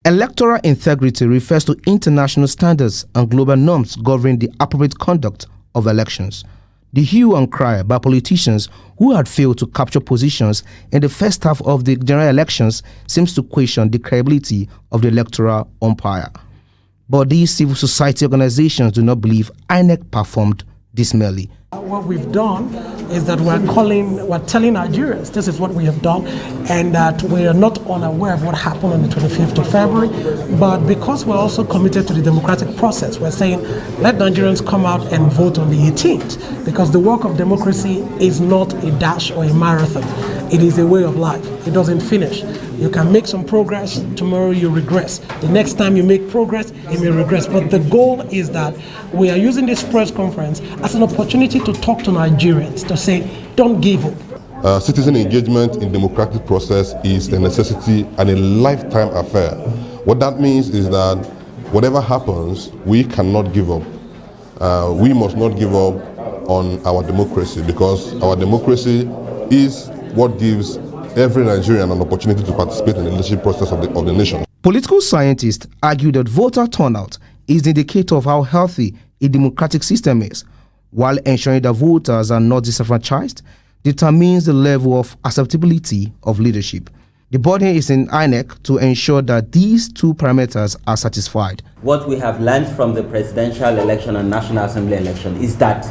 Electoral integrity refers to international standards and global norms governing the appropriate conduct of elections. The hue and cry by politicians who had failed to capture positions in the first half of the general elections seems to question the credibility of the electoral umpire. But these civil society organizations do not believe INEC performed dismally. What we've done is that we're telling Nigerians this is what we have done, and that we are not unaware of what happened on the 25th of February. But because we're also committed to the democratic process, we're saying let Nigerians come out and vote on the 18th, because the work of democracy is not a dash or a marathon. It is a way of life. It doesn't finish. You can make some progress, tomorrow you regress. The next time you make progress, you may regress. But the goal is that we are using this press conference as an opportunity to talk to Nigerians, to say, don't give up. Citizen engagement in democratic process is a necessity and a lifetime affair. What that means is that whatever happens, we cannot give up. We must not give up on our democracy, because our democracy is what gives every Nigerian an opportunity to participate in the leadership process of the nation. Political scientists argue that voter turnout is the indicator of how healthy a democratic system is, while ensuring that voters are not disenfranchised determines the level of acceptability of leadership. The burden is in INEC to ensure that these two parameters are satisfied. What we have learned from the presidential election and National Assembly election is that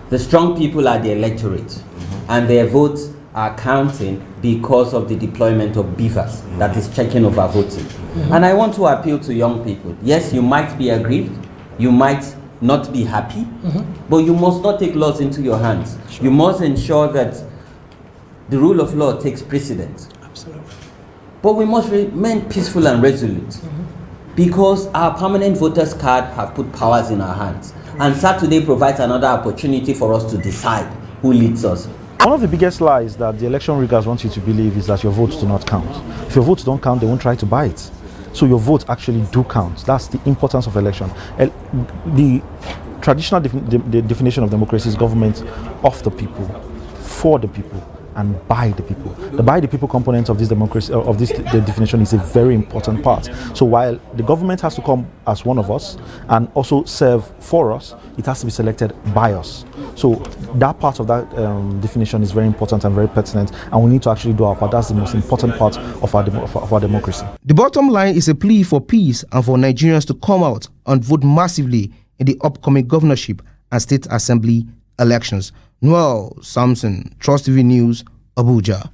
the strong people are the electorate, and their votes are counting because of the deployment of beavers that is checking over voting. And I want to appeal to young people. Yes, you might be aggrieved, you might not be happy, but you must not take laws into your hands. Sure. You must ensure that the rule of law takes precedence. Absolutely. But we must remain peaceful and resolute, because our permanent voters card have put powers in our hands. And Saturday provides another opportunity for us to decide who leads us. One of the biggest lies that the election riggers want you to believe is that your votes do not count. If your votes don't count, they won't try to buy it. So your votes actually do count. That's the importance of election. The traditional definition of democracy is government of the people, for the people, and by the people. The by the people component of this democracy, the definition, is a very important part. So while the government has to come as one of us and also serve for us, it has to be selected by us. So that part of that definition is very important and very pertinent, and we need to actually do our part. That's the most important part of our democracy. The bottom line is a plea for peace and for Nigerians to come out and vote massively in the upcoming governorship and state assembly elections. Noel Samson, Trust TV News, Abuja.